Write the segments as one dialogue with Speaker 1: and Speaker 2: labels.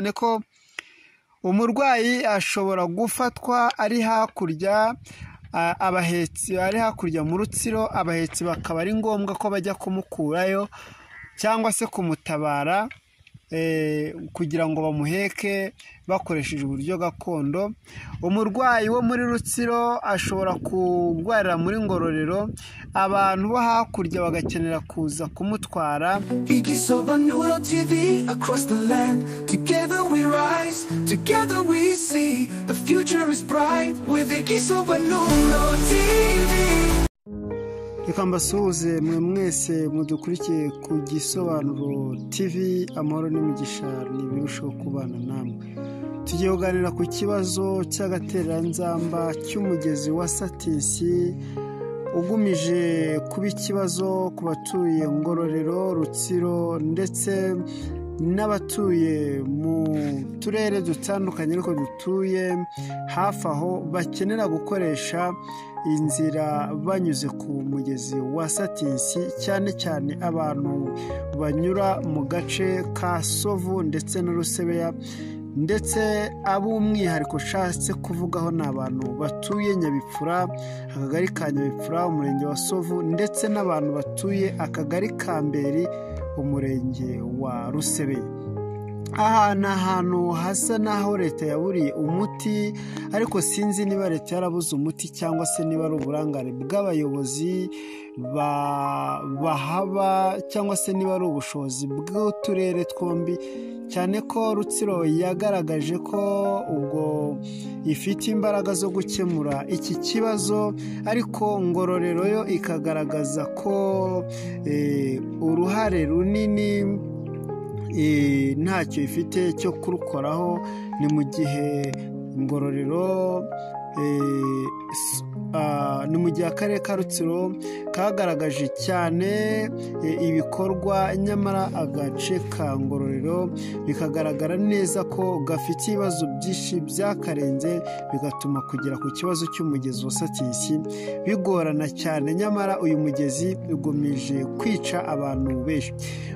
Speaker 1: cyane ko umurwayi ashobora gufatwa ari hakurya abahetsi ari hakurya mu Rutsiro, abahetsi bakaba ari ngombwa ko bajya kumukurayo cyangwa se kumutabara kugira ngo bamuheke bakoresheje uburyo gakondo. Umurwayi wo muri Rutsiro ashobora kurwarira muri Ngororero, abantu bo hakurya bagakenera kuza kumutwara.
Speaker 2: Igisobanuro TV across the land, together we rise, together we see the future is bright with Igisobanuro TV.
Speaker 1: Reka mbasuhuze mwe mwese mudukurikiye ku Gisobanuro TV, amahoro n'imigisha n'ibirushaho kubana namwe. Tugiye kuganira ku kibazo cy'agatereranzamba cy'umugezi wa Satisi ugumije kuba ikibazo ku batuye Ngororero, Rutsiro ndetse n'abatuye mu turere dutandukanye ariko dutuye hafi aho bakenera gukoresha inzira banyuze ku mugezi wa Satisi, cyane cyane abantu banyura mu gace ka Sovu ndetse n'Urusebeya, ndetse ab'umwihariko shatse kuvugaho n'abantu batuye Nyabipfura, akagari ka Nyabipfura, umurenge wa Sovu, ndetse n'abantu batuye akagari ka Mberi, umurenge wa Rusebeya. Aha ni ahantu hasa naho leta yaburiye umuti, ariko sinzi niba leta yarabuze umuti cyangwa se niba ari uburangare bw'abayobozi bahaba cyangwa se niba ari ubushobozi bw'uturere twombi, cyane ko Rutsiro yagaragaje ko ubwo ifite imbaraga zo gukemura iki kibazo, ariko Ngororero yo ikagaragaza ko uruhare runini ntacyo ifite cyo kurukoraho. Ni mu gihe Ngororero ni mu gihe akarere ka Rutsiro kagaragaje cyane ibikorwa, nyamara agace ka Ngororero bikagaragara neza ko gafite ibibazo byinshi byakarenze, bigatuma kugera ku kibazo cy'umugezi wa Satisi bigorana cyane. Nyamara uyu mugezi ugomeje kwica abantu benshi.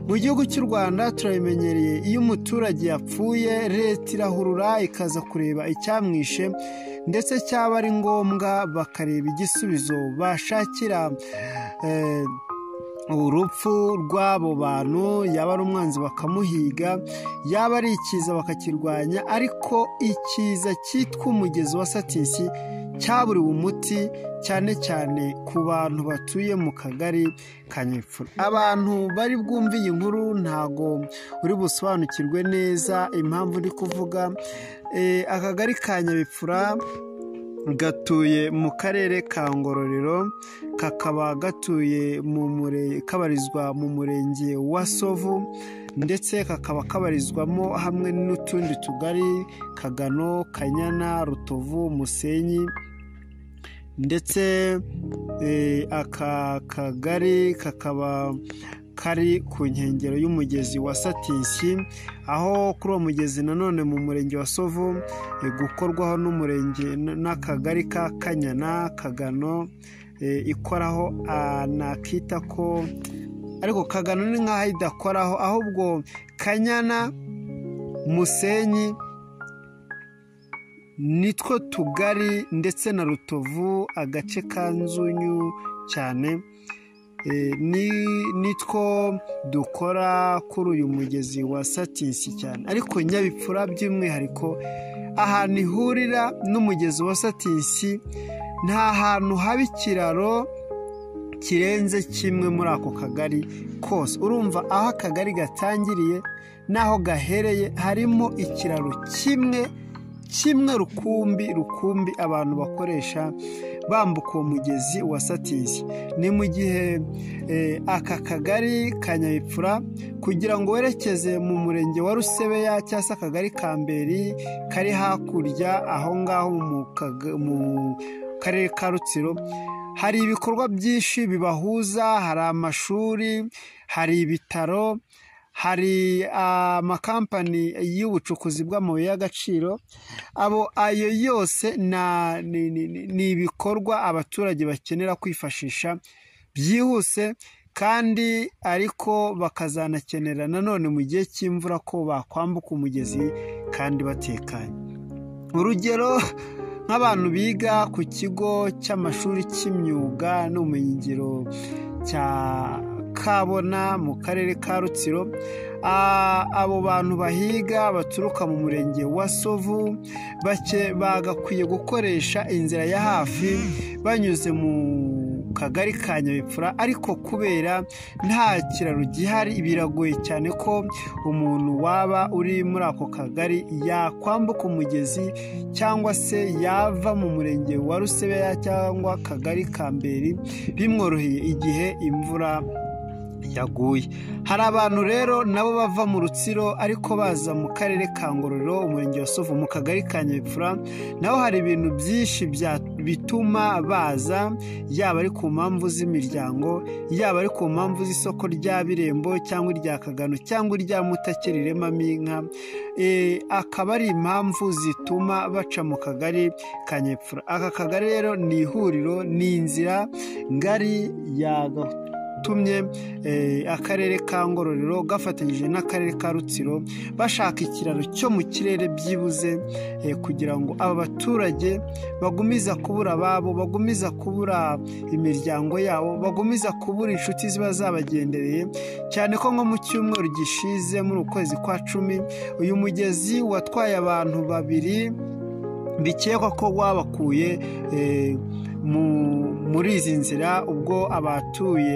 Speaker 1: Mu gihugu cy'u Rwanda turabimenyereye, iyo umuturage yapfuye leta irahurura ikaza kureba icyamwishe, ndetse cyaba ari ngombwa bakareba igisubizo bashakira urupfu rw'abo bantu, yaba ari umwanzi bakamuhiga, yaba ari ikiza bakakirwanya. Ariko ikiza cyitwa umugezi wa Satisi cyaburiwe umuti, cyane cyane ku bantu batuye mu kagari ka Nyabipfura. Abantu bari bwumve iyi nkuru ntago uri busobanukirwe neza impamvu ndi kuvuga. Akagari ka Nyabipfura gatuye mu karere ka Ngororero, kakaba gatuye kabarizwa mu murenge wa Sovu, ndetse kakaba kabarizwamo hamwe n'utundi tugari: Kagano, Kanyana, Rutovu, Musenyi, ndetse aka kagari kakaba kari ku nkengero y'umugezi wa Satisi, aho kuri uwo mugezi nanone mu murenge wa Sovu gukorwaho n'umurenge n'akagari ka Kanyana, Kagano ikoraho nakita ko, ariko Kagano ni nk'aho idakoraho, ahubwo Kanyana, Musenyi nitwo tugari, ndetse na Rutovu agace ka Nzunyu cyane nitwo dukora kuri uyu mugezi wa Satisi cyane. Ariko Nyabipfura by'umwihariko ahantu ihurira n'umugezi wa Satisi nta hantu haba ikiraro kirenze kimwe muri ako kagari kose. Urumva aho akagari gatangiriye n'aho gahereye harimo ikiraro kimwe rukumbi abantu bakoresha bambuka uwo mugezi wa Satisi. Ni mu gihe aka kagari ka Nyabipfura kugira ngo werekeze mu murenge wa Rusebeya cyangwa se akagari ka Mberi kari hakurya aho ngaho mu karere ka Rutsiro, hari ibikorwa byinshi bibahuza. Hari amashuri, hari ibitaro, hari amakampani y'ubucukuzi bw'amabuye y'agaciro. Ayo yose ni ibikorwa abaturage bakenera kwifashisha byihuse kandi ariko bakazanakenera nanone mu gihe cy'imvura ko bakwambuka umugezi kandi batekanye. Urugero nk'abantu biga ku kigo cy'amashuri cy'imyuga n'ubumenyingiro cya Kabona mu karere ka Rutsiro, abo bantu bahiga baturuka mu murenge wa Sovu bagakwiye gukoresha inzira ya hafi banyuze mu kagari ka Nyabipfura, ariko kubera nta kiraro gihari biragoye cyane ko umuntu waba uri muri ako kagari yakwambuka umugezi cyangwa se yava mu murenge wa Rusebeya cyangwa akagari ka Mberi bimworoheye igihe imvura yaguye. Hari abantu rero nabo bava mu Rutsiro ariko baza mu karere ka Ngororero, umurenge wa Sovu mu kagari ka Nyabipfura, naho hari ibintu byinshi bituma baza, yaba ari ku mpamvu z'imiryango, yaba ari ku mpamvu z'isoko rya Birembo cyangwa irya Kagano cyangwa irya Mutakeri riremamo inka, akaba ari impamvu zituma baca mu kagari ka Nyabipfura. Aka kagari rero ni ihuriro, ni inzira ngari tumye akarere ka Ngororero gafatanyije n'akarere ka Rutsiro bashaka ikiraro cyo mu kirere byibuze kugira ngo aba baturage bagumiza kubura ababo, bagumiza kubura imiryango yabo, bagumiza kubura inshuti ziba zabagendereye, cyane ko nko mu cyumweru gishize muri ukwezi kwa 10 uyu mugezi watwaye abantu 2 bikekwa ko wabakuye muri izi nzira ubwo abatuye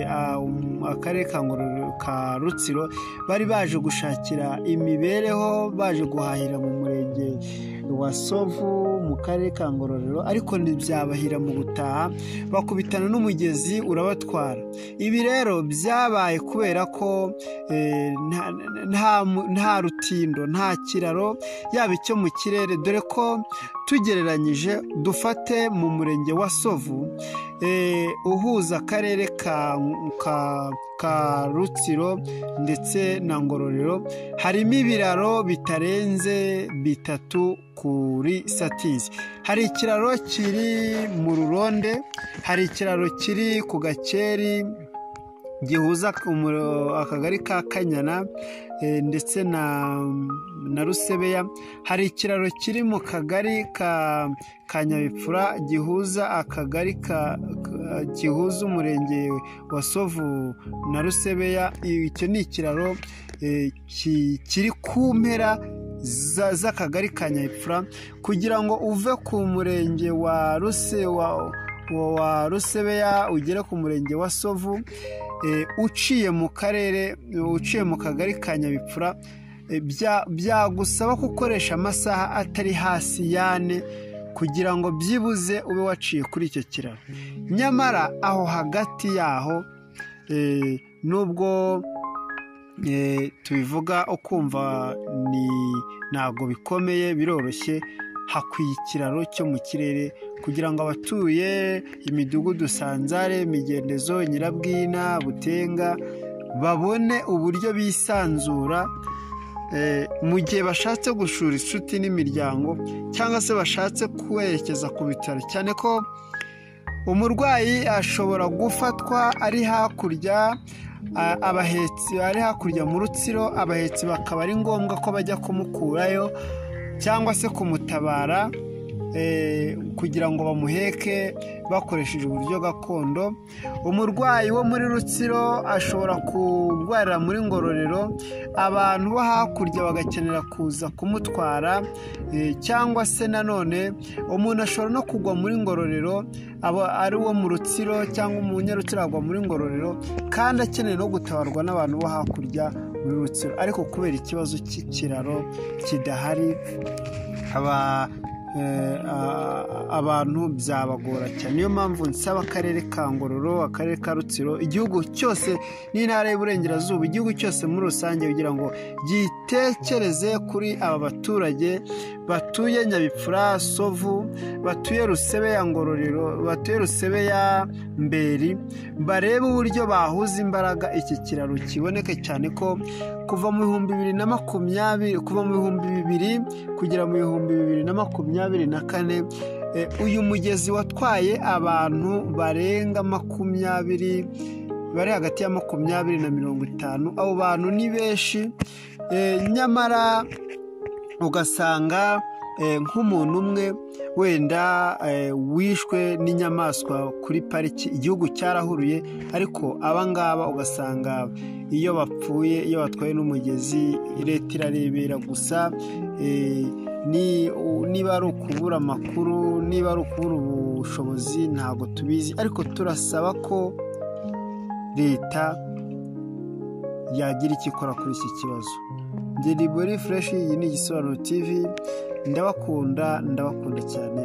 Speaker 1: akarere ka Ngororero ka Rutsiro bari baje gushakira imibereho, baje guhahira mu murenge wa Sovu mu karere ka Ngororero, ariko ntibyabahira mu gutaha bakubitana n'umugezi urabatwara. Ibi rero byabaye kubera ko nta rutindo, nta kiraro yaba icyo mu kirere, dore ko tugereranyije dufate mu murenge wa Sovu uhuza akarere ka Rutsiro ndetse na Ngororero, harimo ibiraro bitarenze 3 kuri Satizi. Hari ikiraro kiri mu Ruronde, hari ikiraro kiri ku Gakeri gihuza akagari ka Kanyana ndetse na Rusebeya, hari ikiraro kiri mu kagari ka Nyabipfura gihuza akagari gihuza umurenge wa Sovu na Rusebeya. Icyo ni ikiraro kiri ku mpera z'akagari ka Nyabipfura. Kugira ngo uve ku murenge wa Rusebeya ugere ku murenge wa Sovu uciye mu kagari ka Nyabipfura byagusaba gukoresha amasaha atari hasi y'4 kugira ngo byibuze ube waciye kuri icyo kiraro. Nyamara aho hagati yaho nubwo tubivuga ukumva ntago bikomeye, biroroshye, hakwiye ikiraro cyo mu kirere kugira ngo abatuye imidugudu Sanzare, Migendezo, Nyirabwina, Butenga babone uburyo bisanzura mu gihe bashatse gushura inshuti n'imiryango cyangwa se bashatse kwerekeza ku bitaro, cyane ko umurwayi ashobora gufatwa ari hakurya, abahetsi ari hakurya mu Rutsiro, abahetsi bakaba ari ngombwa ko bajya kumukurayo cyangwa se kumutabara kugira ngo bamuheke bakoresheje uburyo gakondo. Umurwayi wo muri Rutsiro ashobora kurwarira muri Ngororero, abantu bo hakurya bagakenera kuza kumutwara, cyangwa se nanone umuntu ashobora no kugwa muri Ngororero ari wo mu Rutsiro cyangwa umunyarutsiro agwa muri Ngororero kandi akeneye no gutabarwa n'abantu bo hakurya muri Rutsiro, ariko kubera ikibazo cy'ikiraro kidahari abantu byabagora cyane. Niyo mpamvu nsaba akarere ka Ngororero, akarere ka Rutsiro, igihugu cyose n'intara y'Uburengerazuba, igihugu cyose muri rusange kugira ngo gitekereze kuri aba baturage batuye Nyabipfura, Sovu, batuye Rusebeya, Ngororero, batuye Rusebeya, Mberi, barebe uburyo bahuza imbaraga iki kiraro kiboneke, cyane ko kuva mu 2020 kuva mu 2000 kugera mu 2024 uyu mugezi watwaye abantu barenga 20 bari hagati ya 20 na 50. abo bantu ni benshi, nyamara ugasanga nk'umuntu umwe wenda wishwe n'inyamaswa kuri pariki, igihugu cyarahuruye, ariko abangaba ugasanga iyo bapfuye, iyo batwaye n'umugezi, leta irarebera gusa. Niba ari ukubura amakuru, niba ari ukubura ubushobozi, ntabwo tubizi, ariko turasaba ko leta yagira icyo ikora kuri iki kibazo. Ndi Libori Fresh, iyi ni Igisobanuro TV. Ndabakunda cyane.